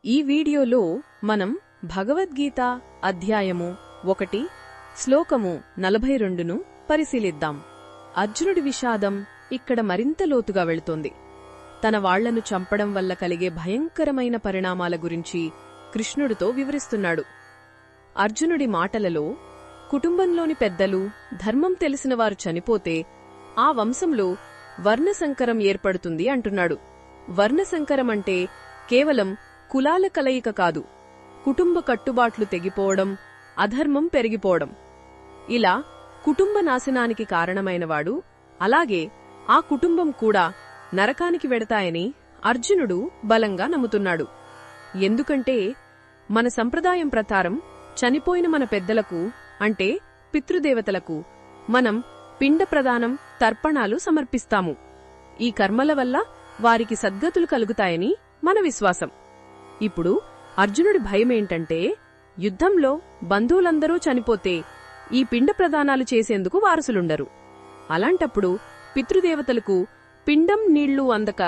ఈ వీడియోలో మనం భగవద్గీత అధ్యాయము 1 శ్లోకము 42ను పరిశీలిద్దాం. అర్జునుడి విషాదం ఇక్కడ మరింత లోతుగా వెళుతోంది. తన వాళ్లను చంపడం వల్ల కలిగే భయంకరమైన పరిణామాల గురించి కృష్ణుడితో వివరిస్తున్నాడు. అర్జునుడి మాటలలో కుటుంబంలోని పెద్దలు, ధర్మం తెలిసినవారు చనిపోతే ఆ వంశంలో వర్ణసంకరం ఏర్పడుతుంది అంటున్నాడు. వర్ణసంకరం అంటే కేవలం కులాల కలయిక కాదు, కుటుంబ కట్టుబాట్లు తెగిపోవడం, అధర్మం పెరిగిపోవడం. ఇలా కుటుంబ నాశనానికి కారణమైనవాడు, అలాగే ఆ కుటుంబం కూడా నరకానికి వెడతాయని అర్జునుడు బలంగా నమ్ముతున్నాడు. ఎందుకంటే మన సంప్రదాయం ప్రకారం చనిపోయిన మన పెద్దలకు, అంటే పితృదేవతలకు మనం పిండ ప్రదానం, తర్పణాలు సమర్పిస్తాము. ఈ కర్మల వల్ల వారికి సద్గతులు కలుగుతాయని మన విశ్వాసం. ఇప్పుడు అర్జునుడి భయమేంటంటే, యుద్ధంలో బంధువులందరూ చనిపోతే ఈ పిండ ప్రదానాలు చేసేందుకు వారసులుండరు. అలాంటప్పుడు పితృదేవతలకు పిండం నీళ్లు అందక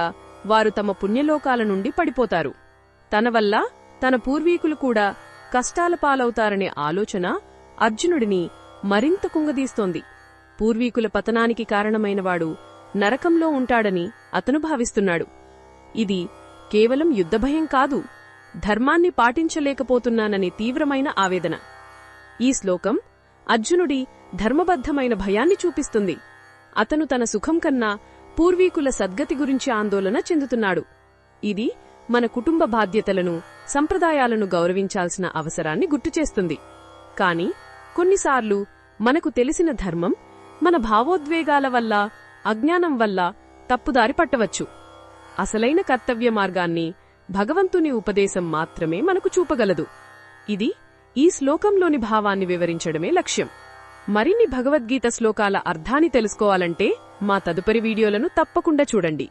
వారు తమ పుణ్యలోకాల నుండి పడిపోతారు. తన వల్ల తన పూర్వీకులు కూడా కష్టాల పాలవుతారనే ఆలోచన అర్జునుడిని మరింత కుంగదీస్తోంది. పూర్వీకుల పతనానికి కారణమైనవాడు నరకంలో ఉంటాడని అతను భావిస్తున్నాడు. ఇది కేవలం యుద్ధభయం కాదు, ధర్మాన్ని పాటించలేకపోతున్నాననే తీవ్రమైన ఆవేదన. ఈ శ్లోకం అర్జునుడి ధర్మబద్ధమైన భయాన్ని చూపిస్తుంది. అతను తన సుఖం కన్నా పూర్వీకుల సద్గతి గురించి ఆందోళన చెందుతున్నాడు. ఇది మన కుటుంబ బాధ్యతలను, సంప్రదాయాలను గౌరవించాల్సిన అవసరాన్ని గుర్తుచేస్తుంది. కాని కొన్నిసార్లు మనకు తెలిసిన ధర్మం మన భావోద్వేగాల వల్ల, అజ్ఞానం వల్ల తప్పుదారి పట్టవచ్చు. అసలైన కర్తవ్య మార్గాన్ని భగవంతుని ఉపదేశం మాత్రమే మనకు చూపగలదు. ఇది ఈ శ్లోకంలోని భావాన్ని వివరించడమే లక్ష్యం. మరిన్ని భగవద్గీత శ్లోకాల అర్థాన్ని తెలుసుకోవాలంటే మా తదుపరి వీడియోలను తప్పకుండా చూడండి.